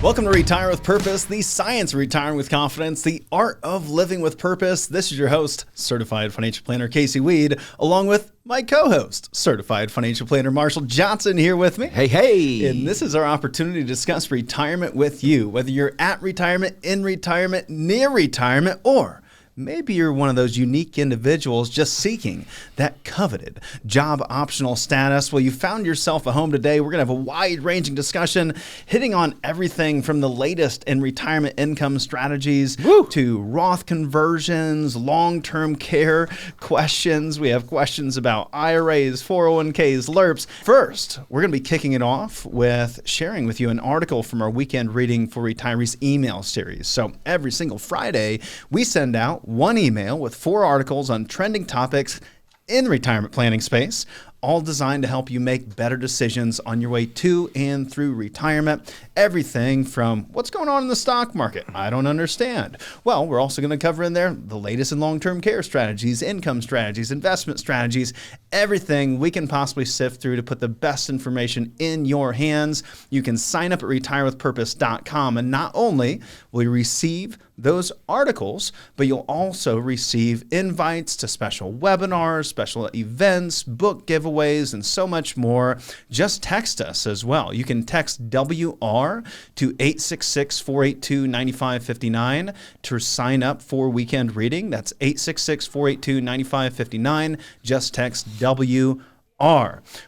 Welcome to Retire with Purpose, the science of retiring with confidence, the art of living with purpose. This is your host, Certified Financial Planner Casey Weade, along with my co-host, Certified Financial Planner Marshall Johnson, here with me. Hey, hey. And this is our opportunity to discuss retirement with you, whether you're at retirement, in retirement, near retirement, or maybe you're one of those unique individuals just seeking that coveted job optional status. Well, you found yourself a home today. We're going to have a wide-ranging discussion hitting on everything from the latest in retirement income strategies to Roth conversions, long-term care questions. We have questions about IRAs, 401ks, LERPs. First, we're going to be kicking it off with sharing with you an article from our Weekend Reading for Retirees email series. So every single Friday, we send out one email with 4 articles on trending topics in the retirement planning space, all designed to help you make better decisions on your way to and through retirement. Everything from what's going on in the stock market, I don't understand. Well, we're also going to cover in there the latest in long-term care strategies, income strategies, investment strategies, everything we can possibly sift through to put the best information in your hands. You can sign up at retirewithpurpose.com, and not only will you receive those articles, but you'll also receive invites to special webinars, special events, book giveaways, and so much more. Just text us as well. You can text WR to 866-482-9559 to sign up for weekend reading. That's 866-482-9559. Just text WR.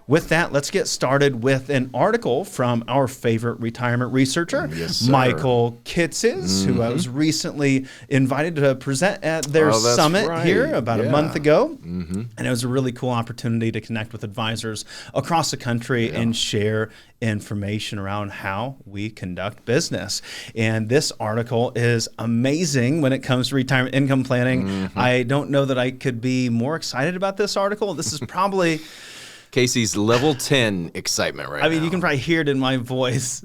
With that, let's get started with an article from our favorite retirement researcher, Michael Kitces, who I was recently invited to present at their summit here about a month ago. And it was a really cool opportunity to connect with advisors across the country and share information around how we conduct business. And this article is amazing when it comes to retirement income planning. I don't know that I could be more excited about this article. This is probably Casey's level 10 excitement right now. I mean, you can probably hear it in my voice.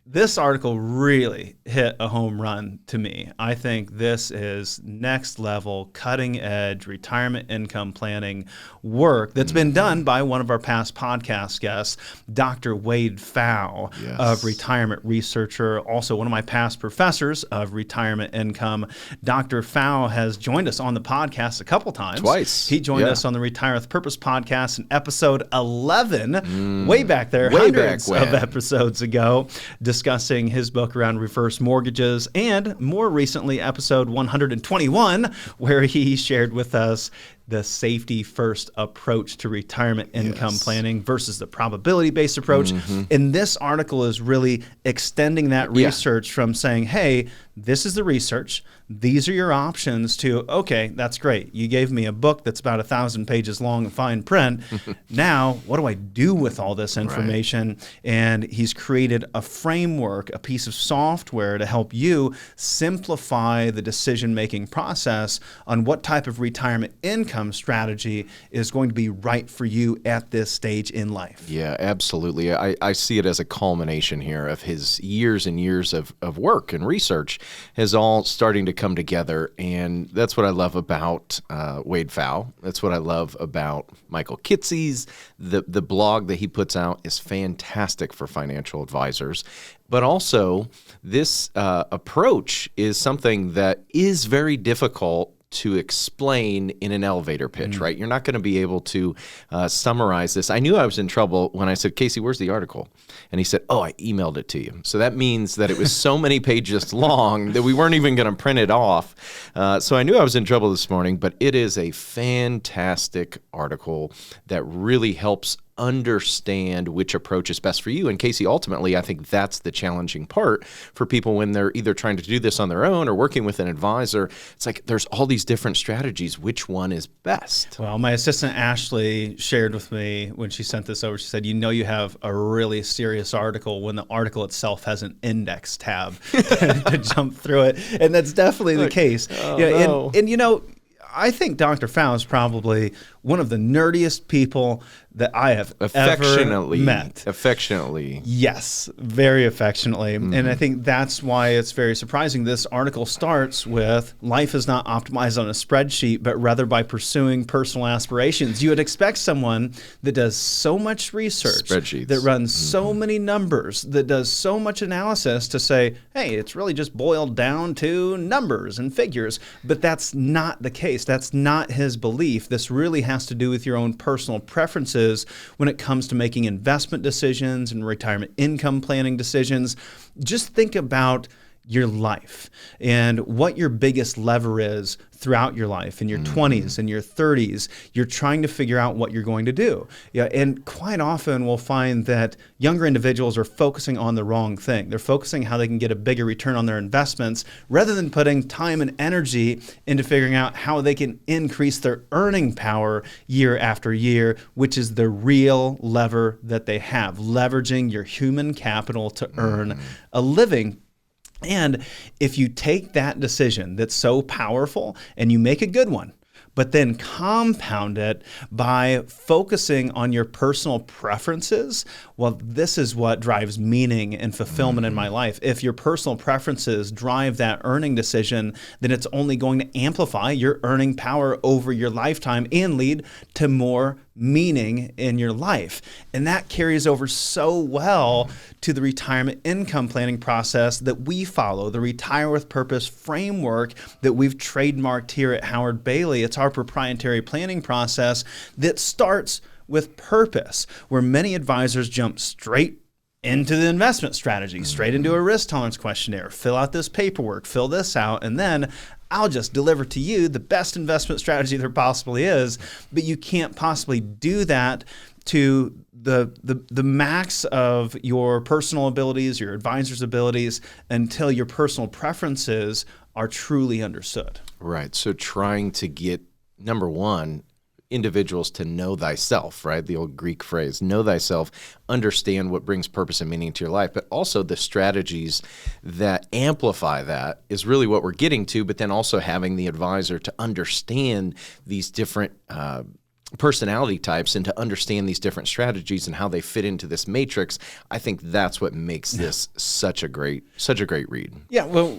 This article really hit a home run to me. I think this is next level, cutting edge retirement income planning work that's been done by one of our past podcast guests, Dr. Weade Pfau, a retirement researcher, also one of my past professors of retirement income. Dr. Pfau has joined us on the podcast a couple times. Twice. He joined us on the Retire with Purpose podcast in episode 11, way back there, hundreds of episodes ago, discussing his book around reverse mortgages, and more recently, episode 121, where he shared with us the safety-first approach to retirement income planning versus the probability-based approach. And this article is really extending that research from saying, hey, this is the research, these are your options, to, okay, that's great. You gave me a book that's about 1,000 pages long and fine print. Now, what do I do with all this information? And he's created a framework, a piece of software to help you simplify the decision-making process on what type of retirement income strategy is going to be right for you at this stage in life. Yeah, absolutely. I see it as a culmination here of his years and years of work and research is all starting to come together. And that's what I love about Weade Pfau. That's what I love about Michael Kitces. The blog that he puts out is fantastic for financial advisors. But also, this approach is something that is very difficult to explain in an elevator pitch, right? You're not going to be able to summarize this. I knew I was in trouble when I said, Casey, where's the article? And he said, oh, I emailed it to you. So that means that it was so many pages long that we weren't even going to print it off. So I knew I was in trouble this morning, but it is a fantastic article that really helps understand which approach is best for you. And Casey, ultimately, I think that's the challenging part for people when they're either trying to do this on their own or working with an advisor. It's like there's all these different strategies. Which one is best? Well, my assistant Ashley shared with me when she sent this over, she said, you know, you have a really serious article when the article itself has an index tab to jump through it. And that's definitely the case. Oh, no. And you know, I think Dr. Pfau is probably one of the nerdiest people that I have ever met. Affectionately. Yes, very affectionately. And I think that's why it's very surprising. This article starts with, life is not optimized on a spreadsheet, but rather by pursuing personal aspirations. You would expect someone that does so much research, that runs so many numbers, that does so much analysis to say, hey, it's really just boiled down to numbers and figures. But that's not the case. That's not his belief. This really has to do with your own personal preferences when it comes to making investment decisions and retirement income planning decisions. Just think about your life and what your biggest lever is throughout your life, in your 20s and your 30s. You're trying to figure out what you're going to do. Yeah, and quite often we'll find that younger individuals are focusing on the wrong thing. They're focusing how they can get a bigger return on their investments rather than putting time and energy into figuring out how they can increase their earning power year after year, which is the real lever that they have, leveraging your human capital to earn a living. And if you take that decision that's so powerful and you make a good one, but then compound it by focusing on your personal preferences, well, this is what drives meaning and fulfillment in my life. If your personal preferences drive that earning decision, then it's only going to amplify your earning power over your lifetime and lead to more meaning in your life. And that carries over so well to the retirement income planning process that we follow, the Retire with Purpose framework that we've trademarked here at Howard Bailey. It's our proprietary planning process that starts with purpose, where many advisors jump straight into the investment strategy, straight into a risk tolerance questionnaire, fill out this paperwork, fill this out, and then I'll just deliver to you the best investment strategy there possibly is. But you can't possibly do that to the max of your personal abilities, your advisor's abilities, until your personal preferences are truly understood. Right. So trying to get, number one, individuals to know thyself, right? The old Greek phrase, know thyself, understand what brings purpose and meaning to your life, but also the strategies that amplify that is really what we're getting to, but then also having the advisor to understand these different personality types and to understand these different strategies and how they fit into this matrix. I think that's what makes this such a great read. Yeah, well,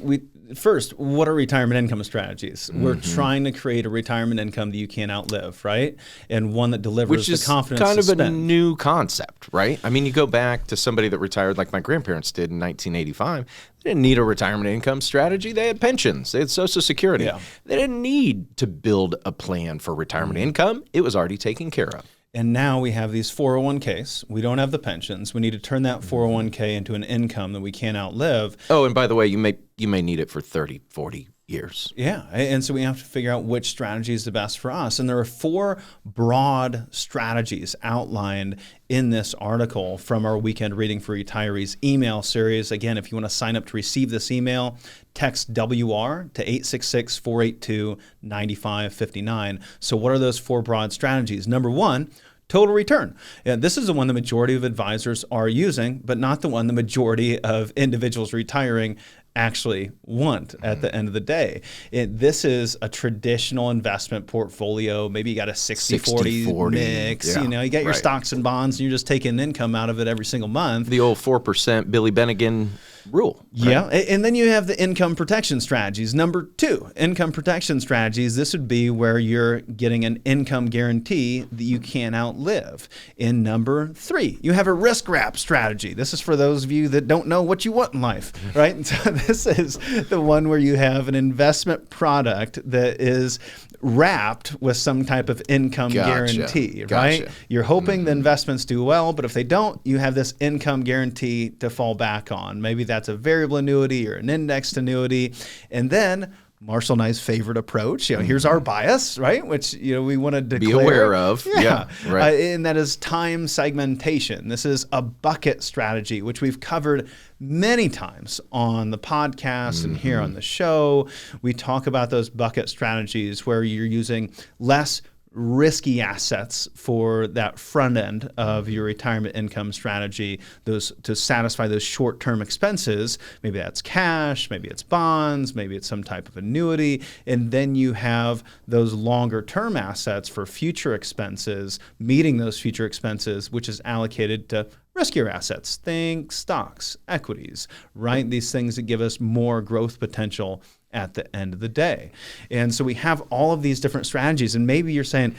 first, what are retirement income strategies? We're trying to create a retirement income that you can't outlive, right? And one that delivers the confidence kind of to spend. a new concept, right? I mean, you go back to somebody that retired like my grandparents did in 1985. They didn't need a retirement income strategy. They had pensions. They had Social Security. Yeah. They didn't need to build a plan for retirement income. It was already taken care of. And now we have these 401ks. We don't have the pensions. We need to turn that 401k into an income that we can't outlive. Oh, and by the way, you may need it for 30, 40 years. Yeah, and so we have to figure out which strategy is the best for us. And there are 4 broad strategies outlined in this article from our Weekend Reading for Retirees email series. Again, if you want to sign up to receive this email, text WR to 866-482-9559. So what are those 4 broad strategies? Number 1, total return. Yeah, this is the one the majority of advisors are using, but not the one the majority of individuals retiring actually want at the end of the day. This is a traditional investment portfolio. Maybe you got a 60-40 mix. Yeah, you know, you got your stocks and bonds, and you're just taking income out of it every single month. The old 4% Billy Bennigan rule. Right? Yeah, and then you have the income protection strategies. Number 2, income protection strategies. This would be where you're getting an income guarantee that you can't outlive. In number 3, you have a risk wrap strategy. This is for those of you that don't know what you want in life, right? And so this is the one where you have an investment product that is wrapped with some type of income guarantee, right? You're hoping the investments do well, but if they don't, you have this income guarantee to fall back on. Maybe that's a variable annuity or an indexed annuity. And then Marshall and I's favorite approach, here's our bias, right? Which, we want to declare. Be aware of. Yeah, right. And that is time segmentation. This is a bucket strategy, which we've covered many times on the podcast and here on the show. We talk about those bucket strategies where you're using less risky assets for that front end of your retirement income strategy, those to satisfy those short-term expenses. Maybe that's cash, maybe it's bonds, maybe it's some type of annuity, and then you have those longer-term assets for future expenses, meeting those future expenses, which is allocated to riskier assets. Think stocks, equities, right? These things that give us more growth potential at the end of the day. And so we have all of these different strategies, and maybe you're saying,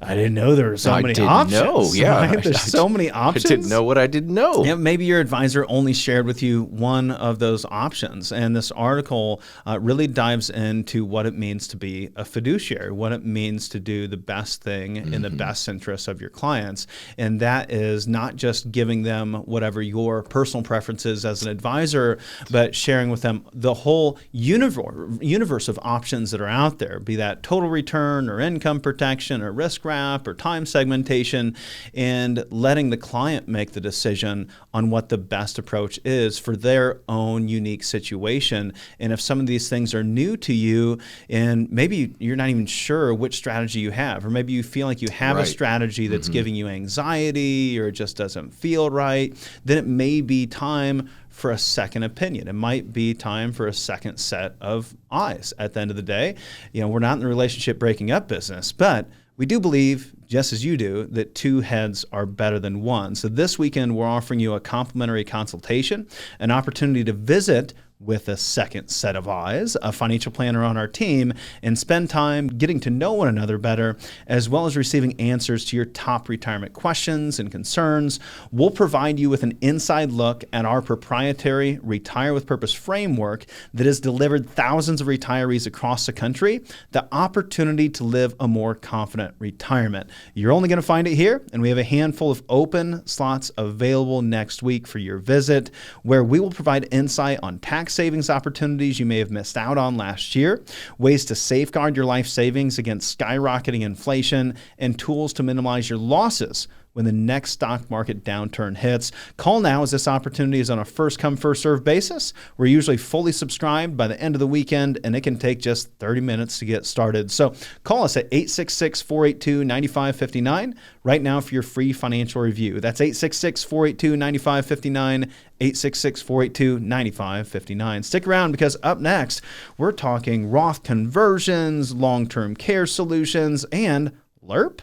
I didn't know there were so many options. Right? There's so many options. I didn't know what I didn't know. Yeah, maybe your advisor only shared with you one of those options. And this article really dives into what it means to be a fiduciary, what it means to do the best thing in the best interest of your clients. And that is not just giving them whatever your personal preference is as an advisor, but sharing with them the whole universe of options that are out there, be that total return or income protection or risk wrap or time segmentation, and letting the client make the decision on what the best approach is for their own unique situation. And if some of these things are new to you and maybe you're not even sure which strategy you have, or maybe you feel like you have a strategy that's giving you anxiety or it just doesn't feel right, then it may be time for a second opinion. It might be time for a second set of eyes. At the end of the day, we're not in the relationship breaking up business, but we do believe, just as you do, that two heads are better than one. So this weekend, we're offering you a complimentary consultation, an opportunity to visit with a second set of eyes, a financial planner on our team, and spend time getting to know one another better, as well as receiving answers to your top retirement questions and concerns. We'll provide you with an inside look at our proprietary Retire with Purpose framework that has delivered thousands of retirees across the country the opportunity to live a more confident retirement. You're only going to find it here, and we have a handful of open slots available next week for your visit, where we will provide insight on tax savings opportunities you may have missed out on last year, ways to safeguard your life savings against skyrocketing inflation, and tools to minimize your losses when the next stock market downturn hits. Call now, as this opportunity is on a first-come, first-served basis. We're usually fully subscribed by the end of the weekend, and it can take just 30 minutes to get started. So call us at 866-482-9559 right now for your free financial review. That's 866-482-9559, 866-482-9559. Stick around, because up next, we're talking Roth conversions, long-term care solutions, and LERP.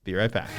Be right back.